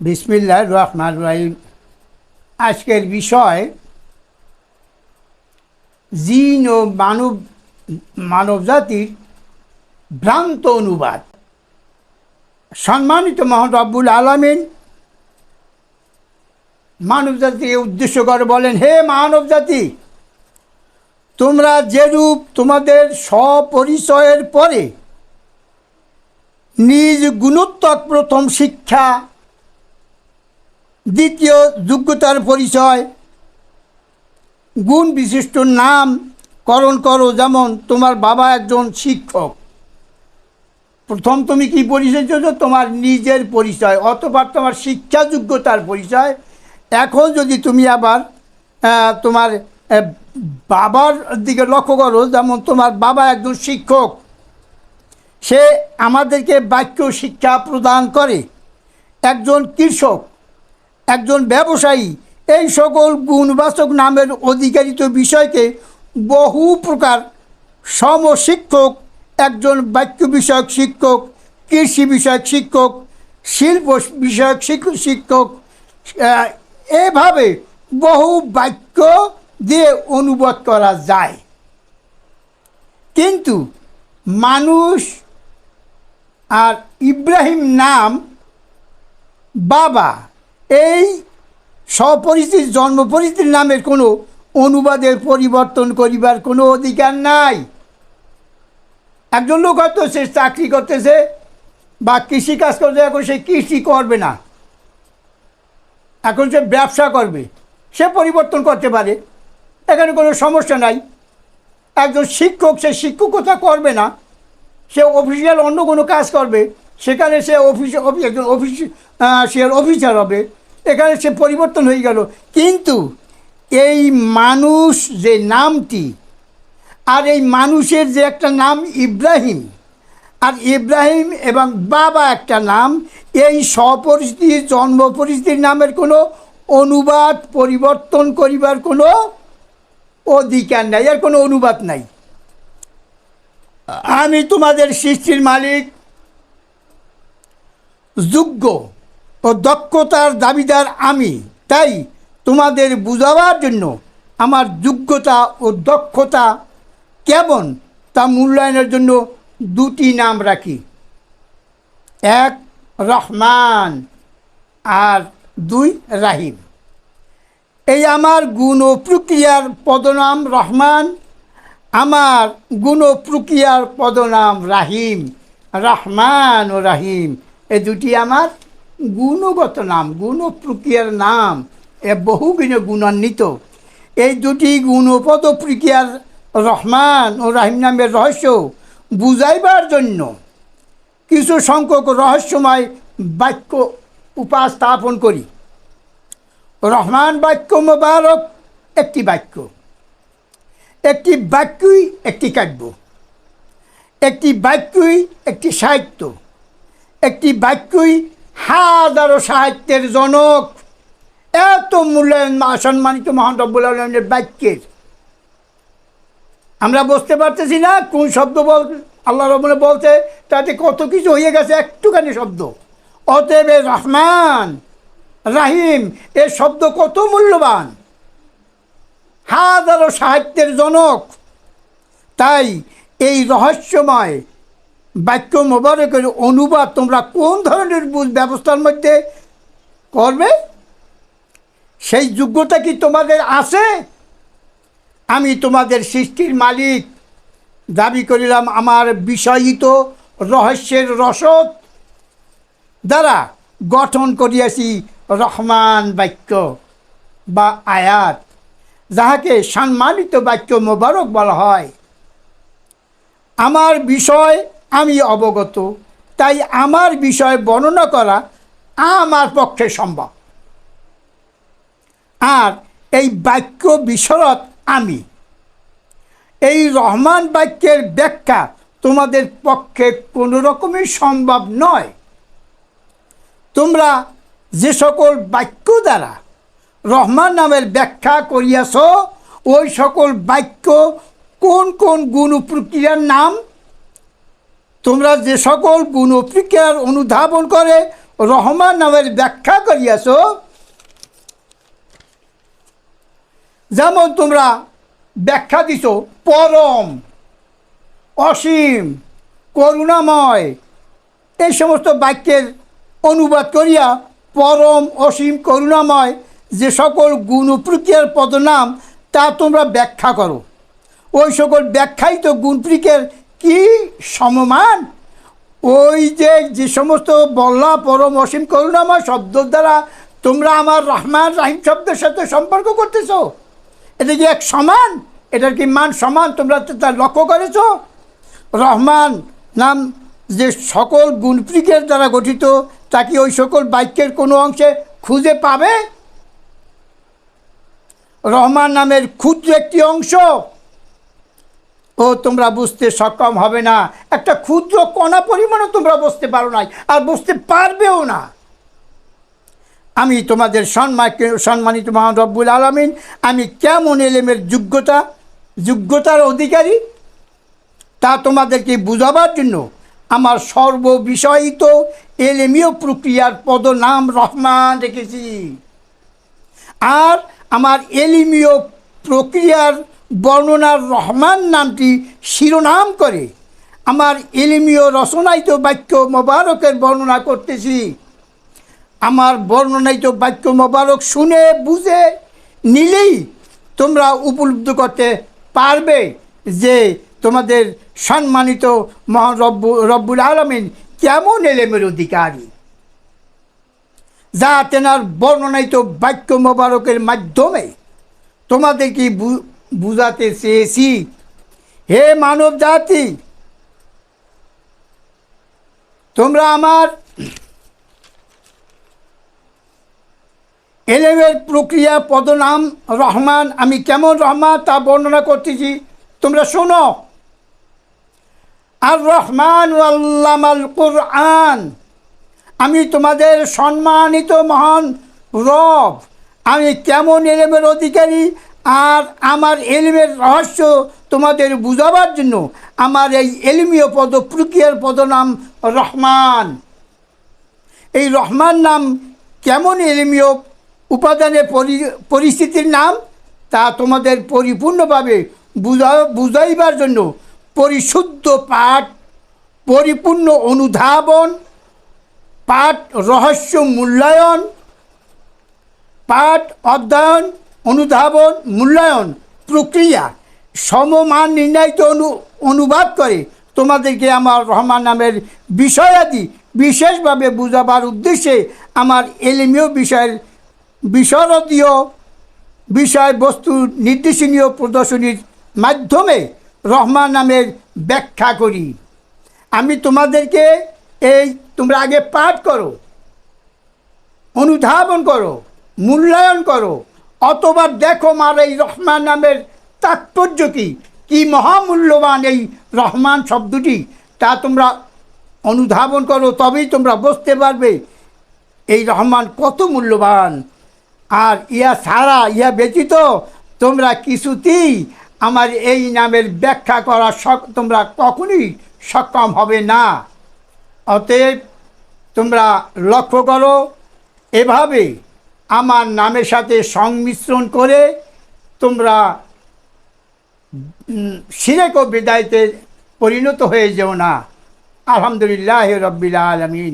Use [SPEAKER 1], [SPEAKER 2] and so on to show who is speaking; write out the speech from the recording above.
[SPEAKER 1] বিসমিল্লাহির রহমানির রহিম। আজকের বিষয় জিন ও মানবজাতির ভ্রান্ত অনুবাদ। সম্মানিত মহান রব্বুল আলামিন মানবজাতিকে উদ্দেশ্য করে বলেন, হে মানবজাতি, তোমরা যেরূপ তোমাদের স্বপরিচয়ের পরে নিজ গুণোত্তর প্রথম শিক্ষা, দ্বিতীয় যোগ্যতার পরিচয়, গুণ বিশিষ্ট নামকরণ করো। যেমন তোমার বাবা একজন শিক্ষক, প্রথম তুমি কি পরিচয় দিয়েছো? তোমার নিজের পরিচয়, অথবা তোমার শিক্ষা যোগ্যতার পরিচয়। এখন যদি তুমি আবার তোমার বাবার দিকে লক্ষ্য করো, যেমন তোমার বাবা একজন শিক্ষক, সে আমাদেরকে বাক্য শিক্ষা প্রদান করে। একজন কৃষক, একজন ব্যবসায়ী, এই সকল গুণবাচক নামের অধিকারিত বিষয়কে বহু প্রকার সমশিক্ষক, একজন বাক্য বিষয়ক শিক্ষক, কৃষি বিষয়ক শিক্ষক, শিল্প বিষয়ক শিক্ষক, এভাবে বহু বাক্য দিয়ে অনুবাদ করা যায়। কিন্তু মানুষ আর ইব্রাহিম নাম বাবা, এই স্বপরিচিত জন্ম পরিচিতির নামের কোনো অনুবাদের পরিবর্তন করিবার কোনো অধিকার নাই। একজন লোক হয়তো সে চাকরি করতেছে বা কৃষিকাজ করছে, এখন সে কৃষি করবে না, এখন সে ব্যবসা করবে, সে পরিবর্তন করতে পারে, এখানে কোনো সমস্যা নাই। একজন শিক্ষক, সে শিক্ষকতা করবে না, সে অফিসিয়াল অন্য কোনো কাজ করবে, সেখানে সে একজন অফিসিয়াল অফিসার হবে, এখানে সে পরিবর্তন হয়ে গেল। কিন্তু এই মানুষ যে নামটি, আর এই মানুষের যে একটা নাম ইব্রাহিম, আর ইব্রাহিম এবং বাবা একটা নাম, এই স্বপরিচিতি জন্ম পরিচিতির নামের কোনো অনুবাদ পরিবর্তন করিবার কোনো অধিকার নাই, এর কোনো অনুবাদ নাই। আমি তোমাদের সৃষ্টির মালিক, যোগ্য ও দক্ষতার দাবিদার আমি। তাই তোমাদের বুঝাবার জন্য আমার যোগ্যতা ও দক্ষতা কেমন তা মূল্যায়নের জন্য দুটি নাম রাখি, এক রহমান আর দুই রাহিম। এই আমার গুণ ও প্রক্রিয়ার পদনাম রহমান, আমার গুণ ও প্রক্রিয়ার পদনাম রাহিম। রহমান ও রাহিম এ দুটি আমার গুণগত নাম, গুণ ও প্রক্রিয়ার নাম, এ বহুগুণে গুণান্বিত। এই দুটি গুণ ও পদ প্রক্রিয়ার রহমান ও রাহিম নামের রহস্য বুঝাইবার জন্য কিছু সংখ্যক রহস্যময় বাক্য উপস্থাপন করি। রহমান বাক্য মোবারক একটি বাক্য, একটি বাক্যই একটি কাব্য, একটি বাক্যই একটি সাহিত্য, একটি বাক্যই হাজারো সাহিত্যের জনক। এত মূল্যায়ন সম্মানিত মহান রব্বুল আলামিনের বাক্যের। আমরা বুঝতে পারতেছি না কোন শব্দ আল্লাহ রব্বুল বলতে, তাতে কত কিছু হয়ে গেছে একটুখানি শব্দ। অতএব রহমান রাহিম এর শব্দ কত মূল্যবান, হাজারো সাহিত্যের জনক। তাই এই রহস্যময় বাক্য মোবারকের অনুবাদ তোমরা কোন ধরনের ব্যবস্থার মধ্যে করবে, সেই যোগ্যতা কি তোমাদের আছে? আমি তোমাদের সৃষ্টির মালিক দাবি করিলাম আমার বিষয়িত রহস্যের রসদ দ্বারা গঠন করিয়াছি রহমান বাক্য বা আয়াত, যাহাকে সম্মানিত বাক্য মোবারক বলা হয়। আমার বিষয় আমি অবগত, তাই আমার বিষয় বর্ণনা করা আমার পক্ষে সম্ভব। আর এই বাক্য বিশরদ আমি। এই রহমান বাক্যের ব্যাখ্যা তোমাদের পক্ষে কোনো রকমই সম্ভব নয়। তোমরা যে সকল বাক্য দ্বারা রহমান নামের ব্যাখ্যা করিয়াছ, ওই সকল বাক্য কোন কোন গুণ প্রক্রিয়ার নাম? তোমরা যে সকল গুণ প্রক্রিয়ার অনুধাবন করে রহমান নামের ব্যাখ্যা করিয়াছ, যেমন তোমরা ব্যাখ্যা দিছ পরম, অসীম, করুণাময়, এই সমস্ত বাক্যের অনুবাদ করিয়া পরম, অসীম, করুণাময় যে সকল গুণ প্রক্রিয়ার পদনাম তা তোমরা ব্যাখ্যা করো। ওই সকল ব্যাখ্যাই তো গুণ প্রক্রিয়ার কি সমমান? ওই যে সমস্ত বল্লা পরম, অসীম, করুণাময় শব্দের দ্বারা তোমরা আমার রহমান রাহিম শব্দের সাথে সম্পর্ক করতেছ। এটা কি এক সমান? এটার কি মান সমান? তোমরা তা লক্ষ্য করেছ? রহমান নাম যে সকল গুণপ্রীকের দ্বারা গঠিত, তা কি ওই সকল বাক্যের কোনো অংশে খুঁজে পাবে? রহমান নামের ক্ষুদ্র একটি অংশ ও তোমরা বুঝতে সক্ষম হবে না। একটা ক্ষুদ্র কণা পরিমাণও তোমরা বুঝতে পারো নাই, আর বুঝতে পারবেও না। আমি তোমাদের সম্মানিত মহান রব্বুল আলামিন, আমি কেমন এলেমের যোগ্যতার অধিকারী তা তোমাদেরকে বুঝাবার জন্য আমার সর্ববিষয়িত এলেমীয় প্রক্রিয়ার পদনাম রহমান রেখেছি। আর আমার এলিমীয় প্রক্রিয়ার বর্ণনার রহমান নামটি শিরোনাম করে আমার এলিমীয় রচনায়িত বাক্য মোবারকের বর্ণনা করতেছি। আমার বর্ণনায়িত বাক্য মোবারক শুনে বুঝে নিলেই তোমরা উপলব্ধি করতে পারবে যে তোমাদের সম্মানিত মহান রব্বুল আলামিন কেমন এলেমের অধিকারী, যা তেনার বর্ণনায়িত বাক্য মোবারকের মাধ্যমে তোমাদেরকে বুঝাতে চেয়েছি। হে মানব জাতি, তোমরা আমার এলেমের প্রক্রিয়া পদনাম রহমান, আমি কেমন রহমান তা বর্ণনা করতেছি, তোমরা শোনো। আর রহমান আল্লামাল কুরআন, আমি তোমাদের সম্মানিত মহান রব, আমি কেমন এলেমের অধিকারী আর আমার এলেমের রহস্য তোমাদের বুঝাবার জন্য আমার এই এলমীয় প্রক্রিয়ার পদনাম রহমান। এই রহমান নাম কেমন এলমীয় উপাদানের পরিস্থিতির নাম তা তোমাদের পরিপূর্ণভাবে বুঝাইবার জন্য পরিশুদ্ধ পাঠ, পরিপূর্ণ অনুধাবন, পাঠ রহস্য মূল্যায়ন, পাঠ অধ্যয়ন, অনুধাবন, মূল্যায়ন প্রক্রিয়া সমমান নির্ণায়িত অনুবাদ করে তোমাদেরকে আমার রহমান নামের বিষয়াদি বিশেষভাবে বুঝাবার উদ্দেশ্যে আমার এলিমীয় বিশরদীয় বিষয়বস্তু নির্দেশনীয় প্রদর্শনীর মাধ্যমে রহমান নামের ব্যাখ্যা করি। আমি তোমাদেরকে তোমরা আগে পাঠ করো, অনুধাবন করো, মূল্যায়ন করো, অথবা দেখো আমার এই রহমান নামের তাৎপর্য কি মহামূল্যবান এই রহমান শব্দটি, তা তোমরা অনুধাবন করো, তবেই তোমরা বুঝতে পারবে এই রহমান কত মূল্যবান। আর ইয়া ব্যতীত তোমরা কিছুতেই আমার এই নামের ব্যাখ্যা করা তোমরা কখনোই সক্ষম হবে না। অতএব তোমরা লক্ষ্য করো, এভাবে আমার নামের সাথে সংমিশ্রণ করে তোমরা শিরক ও বিদায়তে পরিণত হয়ে যেও না। আলহামদুলিল্লাহ রাব্বিল আলামিন।